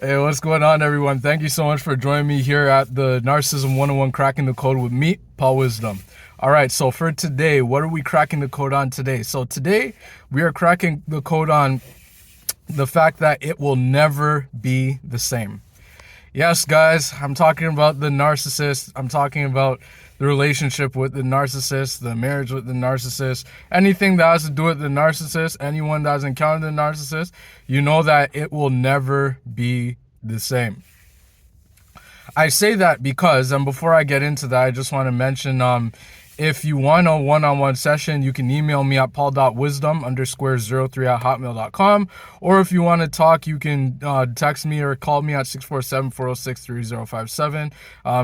Hey, what's going on, everyone? Thank you so much for joining me here at the Narcissism 101 Cracking the Code with me, Paul Wisdom. All right, so for today, what are we cracking the code on today? So today, we are cracking the code on the fact that it will never be the same. Yes, guys, I'm talking about the narcissist. I'm talking about the relationship with the narcissist, the marriage with the narcissist, anything that has to do with the narcissist, anyone that has encountered the narcissist, you know that it will never be the same. I say that because, and before I get into that, I just want to mention, if you want a one-on-one session, you can email me at paul.wisdom_03@hotmail.com. Or if you want to talk, you can text me or call me at 647-406-3057.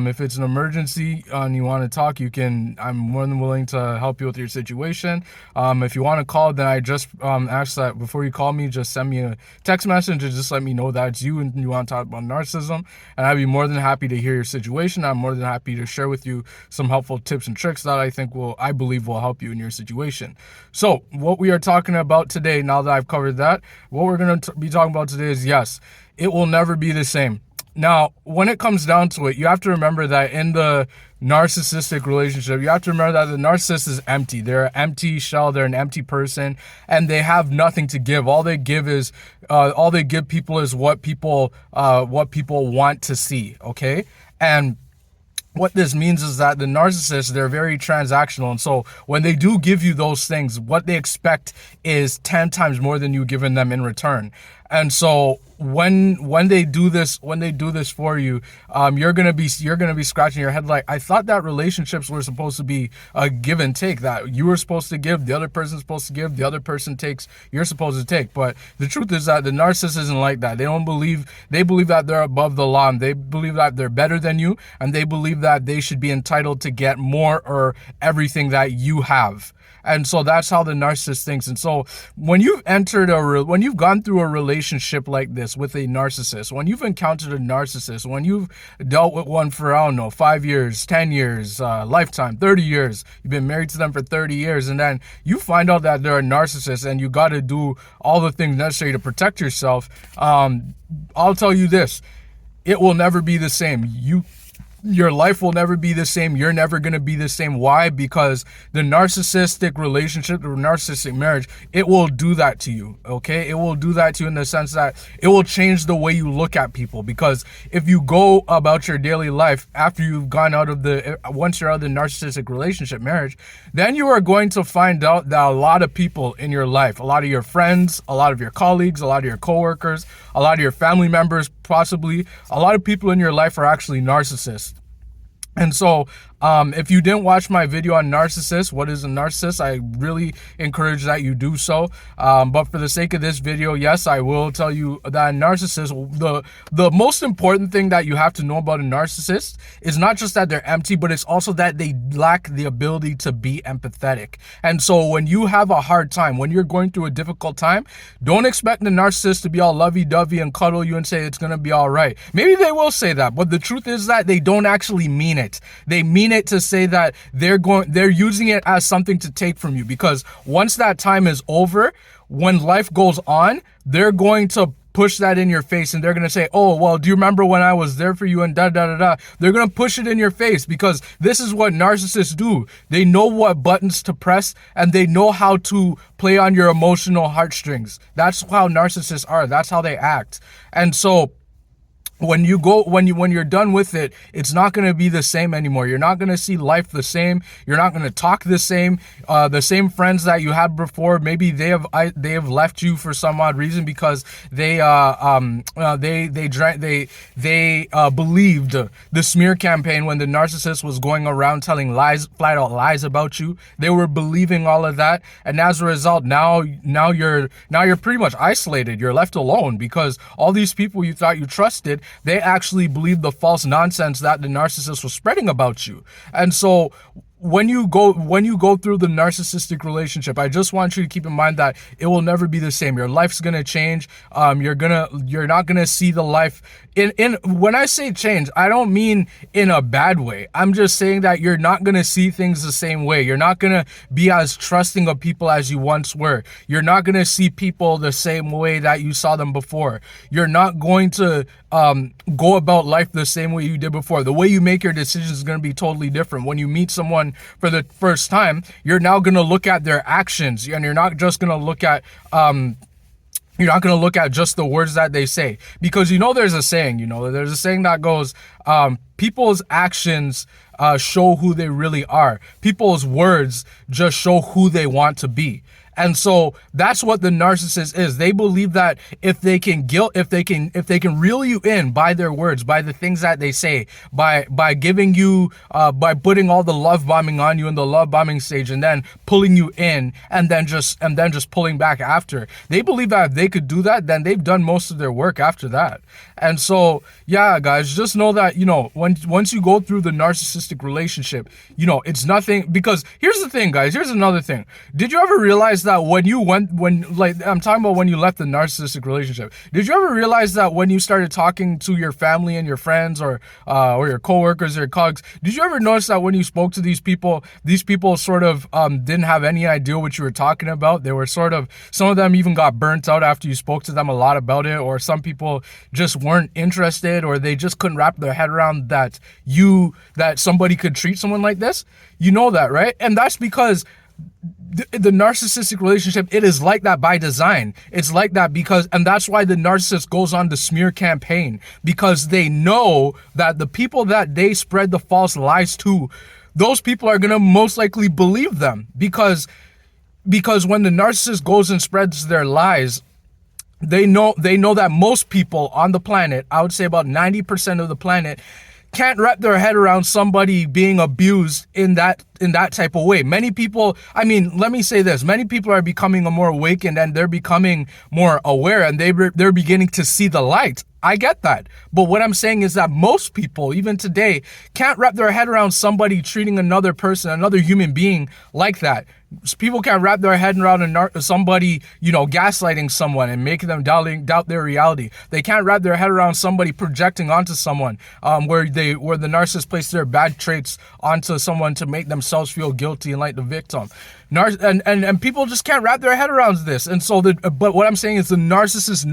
If it's an emergency and you want to talk, I'm more than willing to help you with your situation. If you want to call, then I just ask that before you call me, just send me a text message and just let me know that it's you and you want to talk about narcissism. And I'd be more than happy to hear your situation. I'm more than happy to share with you some helpful tips and tricks that I believe will help you in your situation. So what we are talking about today, now that I've covered that, what we're going to be talking about today is, yes, it will never be the same. Now, when it comes down to it, you have to remember that in the narcissistic relationship, you have to remember that the narcissist is empty. They're an empty shell. They're an empty person, and they have nothing to give. All they give people is what people want to see. Okay, and what this means is that the narcissists, they're very transactional. And so when they do give you those things, what they expect is 10 times more than you've given them in return. And so when they do this for you, you're gonna be scratching your head like, I thought that relationships were supposed to be a give and take, that you were supposed to give, the other person's supposed to give, the other person takes, you're supposed to take. But the truth is that the narcissist isn't like that. They believe that they're above the law, and they believe that they're better than you, and they believe that they should be entitled to get more or everything that you have. And so that's how the narcissist thinks. And so when you've gone through a relationship like this with a narcissist, when you've encountered a narcissist, when you've dealt with one for, 5 years, 10 years, lifetime, 30 years, you've been married to them for 30 years, and then you find out that they're a narcissist and you got to do all the things necessary to protect yourself, I'll tell you this, it will never be the same. Your life will never be the same. You're never going to be the same. Why? Because the narcissistic relationship, the narcissistic marriage, it will do that to you, okay? It will do that to you in the sense that it will change the way you look at people. Because if you go about your daily life after you've once you're out of the narcissistic relationship marriage, then you are going to find out that a lot of people in your life, a lot of your friends, a lot of your colleagues, a lot of your coworkers, a lot of your family members, possibly a lot of people in your life are actually narcissists. And so if you didn't watch my video on narcissist, what is a narcissist, I really encourage that you do so. But for the sake of this video, yes, I will tell you that a narcissist, the most important thing that you have to know about a narcissist is not just that they're empty, but it's also that they lack the ability to be empathetic. And so when you have a hard time, when you're going through a difficult time, don't expect the narcissist to be all lovey-dovey and cuddle you and say it's going to be all right. Maybe they will say that, but the truth is that they don't actually mean it. They mean it to say that they're using it as something to take from you, because once that time is over, when life goes on, they're going to push that in your face, and they're going to say, oh, well, do you remember when I was there for you, and da-da-da-da. They're going to push it in your face, because this is what narcissists do. They know what buttons to press, and they know how to play on your emotional heartstrings. That's how narcissists are. That's how they act. And so when you're done with it, it's not going to be the same anymore. You're not going to see life the same. You're not going to talk the same. The same friends that you had before, maybe they have left you for some odd reason, because they believed the smear campaign when the narcissist was going around telling flat out lies about you. They were believing all of that, and as a result, now you're pretty much isolated. You're left alone, because all these people you thought you trusted, they actually believed the false nonsense that the narcissist was spreading about you. And so when you go through the narcissistic relationship, I just want you to keep in mind that it will never be the same. Your life's gonna change. You're not gonna see the life in when I say change, I don't mean in a bad way. I'm just saying that you're not gonna see things the same way. You're not gonna be as trusting of people as you once were. You're not gonna see people the same way that you saw them before. You're not going to go about life the same way you did before. The way you make your decisions is going to be totally different. When you meet someone for the first time, you're now going to look at their actions, and you're not just going to look at just the words that they say, because there's a saying that goes, people's actions show who they really are. People's words just show who they want to be. And so that's what the narcissist is. They believe that if they can reel you in by their words, by the things that they say, by giving you, by putting all the love bombing on you in the love bombing stage, and then pulling you in, and then just pulling back after. They believe that if they could do that, then they've done most of their work after that. And so, yeah, guys, just know that, once you go through the narcissistic relationship, it's nothing, because here's the thing, guys, here's another thing. Did you ever realize that when you I'm talking about when you left the narcissistic relationship, did you ever realize that when you started talking to your family and your friends, or your coworkers or your colleagues, did you ever notice that when you spoke to these people sort of didn't have any idea what you were talking about? They were some of them even got burnt out after you spoke to them a lot about it, or some people just weren't interested, or they just couldn't wrap their head around that somebody could treat someone like this. You know that, right? And that's because the narcissistic relationship, it is like that by design. It's like that and that's why the narcissist goes on the smear campaign, because they know that the people that they spread the false lies to, those people are going to most likely believe them, because when the narcissist goes and spreads their lies, they know that most people on the planet, I would say about 90% of the planet, can't wrap their head around somebody being abused in that type of way. Many people, let me say this, many people are becoming more awakened, and they're becoming more aware, and they're beginning to see the light. I get that. But what I'm saying is that most people, even today, can't wrap their head around somebody treating another person, another human being like that. People can't wrap their head around somebody, gaslighting someone and making them doubt their reality. They can't wrap their head around somebody projecting onto someone, where the narcissist places their bad traits onto someone to make themselves feel guilty and like the victim. And people just can't wrap their head around this. And so, but what I'm saying is the narcissist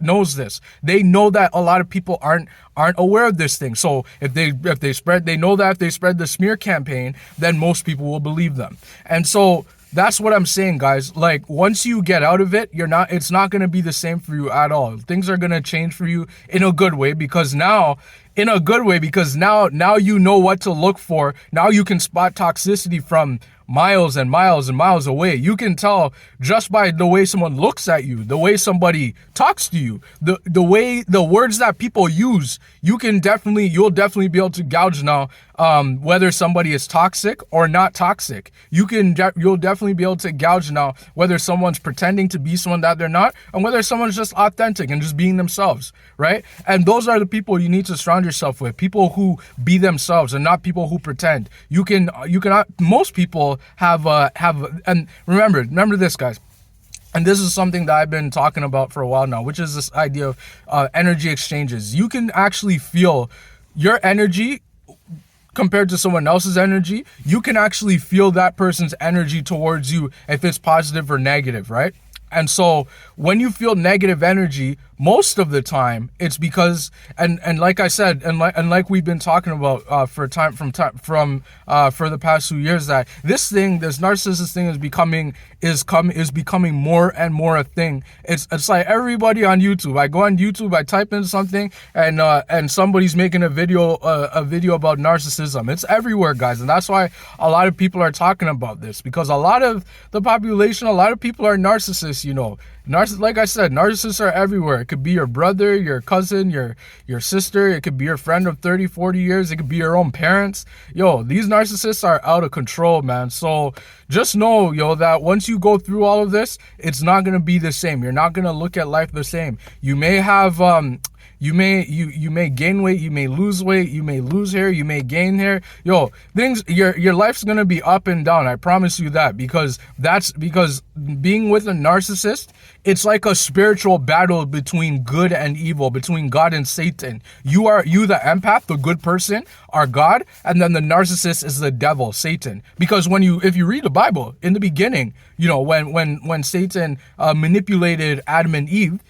knows this. They know that a lot of people aren't aware of this thing. So if they know that if they spread the smear campaign, then most people will believe them. And so that's what I'm saying, guys. Like, once you get out of it, it's not going to be the same for you at all. Things are going to change for you in a good way, because now you know what to look for. Now you can spot toxicity from miles and miles and miles away. You can tell just by the way someone looks at you, the way somebody talks to you, the words that people use. You'll definitely be able to gauge now whether somebody is toxic or not toxic. You'll definitely be able to gauge now whether someone's pretending to be someone that they're not, and whether someone's just authentic and just being themselves, right? And those are the people you need to surround yourself with, people who be themselves and not people who pretend. Most people have and remember this, guys. And this is something that I've been talking about for a while now, which is this idea of energy exchanges. You can actually feel your energy compared to someone else's energy. You can actually feel that person's energy towards you, if it's positive or negative, right? And so when you feel negative energy, most of the time it's because, and like I said, and like we've been talking about for the past 2 years, that this narcissist thing is becoming more and more a thing. It's like everybody on YouTube. I go on YouTube, I type in something, and somebody's making a video about narcissism. It's everywhere, guys, and that's why a lot of people are talking about this, because a lot of the population, a lot of people are narcissists. Like I said, narcissists are everywhere. It could be your brother, your cousin, your sister. It could be your friend of 30, 40 years. It could be your own parents. These narcissists are out of control, man. So just know, that once you go through all of this, it's not going to be the same. You're not going to look at life the same. You may have You may gain weight, you may lose weight, you may lose hair, you may gain hair. Yo, things your life's gonna be up and down. I promise you that, because being with a narcissist, it's like a spiritual battle between good and evil, between God and Satan. You, the empath, the good person, are God, and then the narcissist is the devil, Satan. Because if you read the Bible, in the beginning, when Satan manipulated Adam and Eve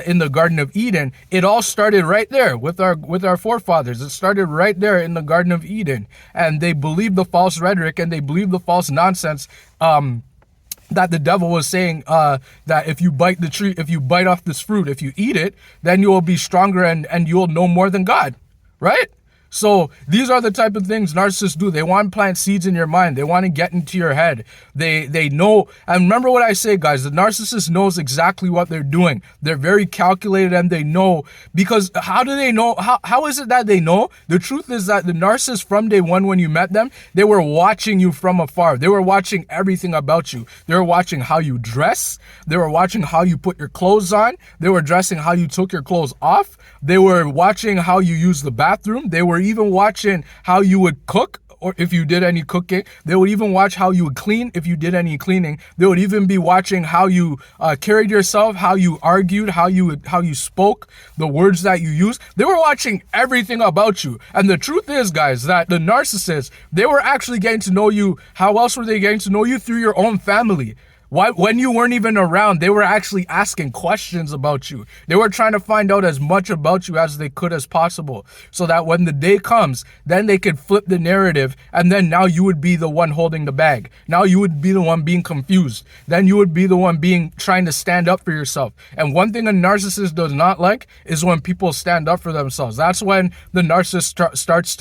in the Garden of Eden, it all started right there with our forefathers. It started right there in the Garden of Eden, and they believed the false rhetoric and they believed the false nonsense. That the devil was saying that if you bite the tree, if you bite off this fruit, if you eat it, then you will be stronger and you'll know more than God, right? So these are the type of things narcissists do. They want to plant seeds in your mind. They want to get into your head. They know. And remember what I say, guys, the narcissist knows exactly what they're doing. They're very calculated, and they know. Because how do they know? How is it that they know? The truth is that the narcissist, from day one when you met them, they were watching you from afar. They were watching everything about you. They were watching how you dress. They were watching how you put your clothes on. They were dressing how you took your clothes off. They were watching how you used the bathroom. They were even watching how you would cook, or if you did any cooking. They would even watch how you would clean if you did any cleaning. They would even be watching how you carried yourself, how you argued, how you spoke, the words that you used. They were watching everything about you. And the truth is, guys, that the narcissists, they were actually getting to know you. How else were they getting to know you? Through your own family. When you weren't even around, they were actually asking questions about you. They were trying to find out as much about you as they could as possible, so that when the day comes, then they could flip the narrative, and then now you would be the one holding the bag. Now you would be the one being confused. Then you would be the one trying to stand up for yourself. And one thing a narcissist does not like is when people stand up for themselves. That's when the narcissist starts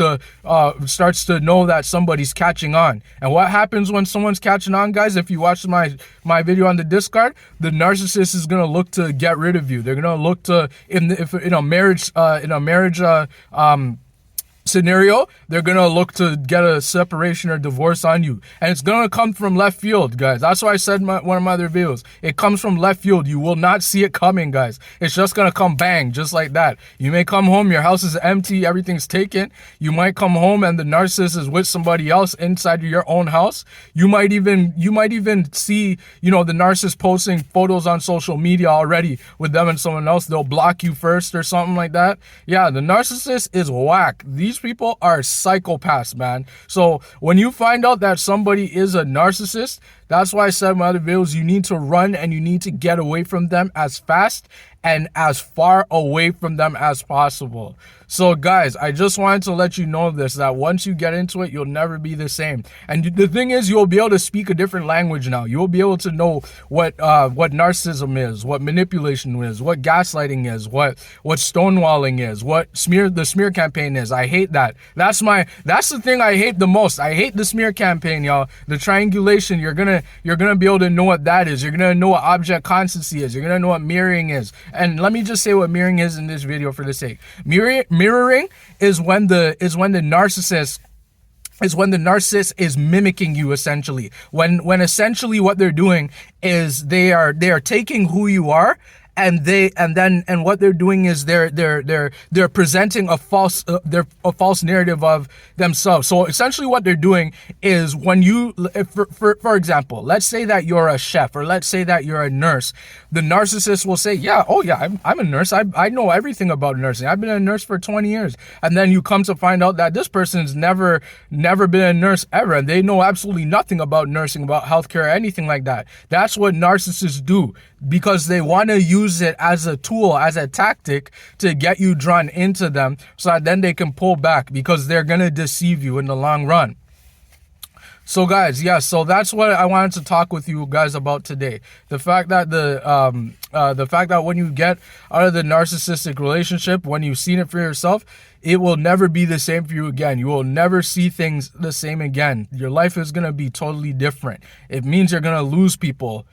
to know that somebody's catching on. And what happens when someone's catching on, guys? If you watch my video on the Discord, the narcissist is gonna look to get rid of you. They're gonna look to, in a marriage scenario, they're gonna look to get a separation or divorce on you, and it's gonna come from left field, guys. That's why I said in one of my other videos, it comes from left field. You will not see it coming, guys. It's just gonna come bang, just like that. You may come home, your house is empty, everything's taken. You might come home and the narcissist is with somebody else inside of your own house. You might even see, the narcissist posting photos on social media already with them and someone else. They'll block you first or something like that. Yeah, the narcissist is whack. These people are psychopaths, man. So when you find out that somebody is a narcissist, that's why I said in my other videos, you need to run and you need to get away from them as fast and as far away from them as possible. So guys, I just wanted to let you know this, that once you get into it, you'll never be the same. And the thing is, you'll be able to speak a different language now. You'll be able to know what narcissism is, what manipulation is, what gaslighting is, what stonewalling is, what the smear campaign is. I hate that. That's the thing I hate the most. I hate the smear campaign, y'all. The triangulation, you're gonna be able to know what that is. You're gonna know what object constancy is. You're gonna know what mirroring is. And let me just say what mirroring is in this video for the sake. Mirroring is when the narcissist is mimicking you, essentially. When essentially what they're doing is they are taking who you are, and what they're doing is they're presenting a false narrative of themselves. So essentially what they're doing is, when you, for example, let's say that you're a chef, or let's say that you're a nurse, the narcissist will say, I'm a nurse. I know everything about nursing. I've been a nurse for 20 years. And then you come to find out that this person's never been a nurse ever, and they know absolutely nothing about nursing, about healthcare, or anything like that. That's what narcissists do, because they want to use it as a tool, as a tactic, to get you drawn into them, so that then they can pull back, because they're gonna deceive you in the long run. So guys, so that's what I wanted to talk with you guys about today. The fact that when you get out of the narcissistic relationship, when you've seen it for yourself, it will never be the same for you again. You will never see things the same again. Your life is going to be totally different. It means you're going to lose people.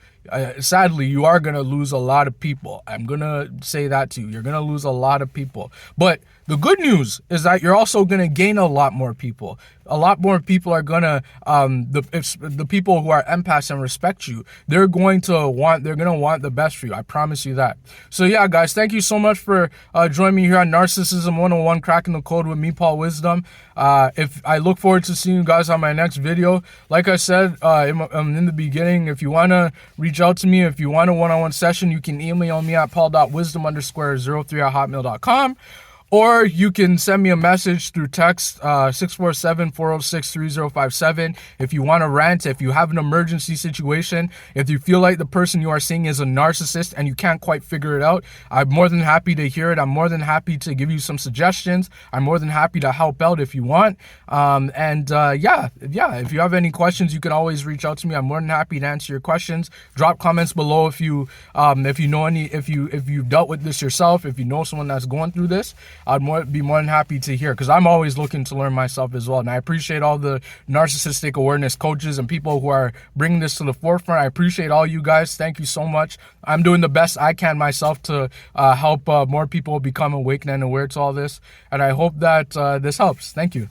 sadly, you are going to lose a lot of people. I'm going to say that to you. You're going to lose a lot of people. But the good news is that you're also going to gain a lot more people. A lot more people are going to, the people who are empaths and respect you, they're going to want the best for you. I promise you that. So yeah, guys, thank you so much for joining me here on Narcissism 101, Cracking the Code with me, Paul Wisdom. If I look forward to seeing you guys on my next video. Like I said in the beginning, if you want to reach out to me, if you want a one-on-one session, you can email me at paul.wisdom_03@hotmail.com. Or you can send me a message through text, 647-406-3057. If you want to rant, if you have an emergency situation, if you feel like the person you are seeing is a narcissist and you can't quite figure it out, I'm more than happy to hear it. I'm more than happy to give you some suggestions. I'm more than happy to help out if you want. Yeah, if you have any questions, you can always reach out to me. I'm more than happy to answer your questions. Drop comments below if you know if you've dealt with this yourself, if you know someone that's going through this. I'd be more than happy to hear, because I'm always looking to learn myself as well. And I appreciate all the narcissistic awareness coaches and people who are bringing this to the forefront. I appreciate all you guys. Thank you so much. I'm doing the best I can myself to help more people become awakened and aware to all this. And I hope that this helps. Thank you.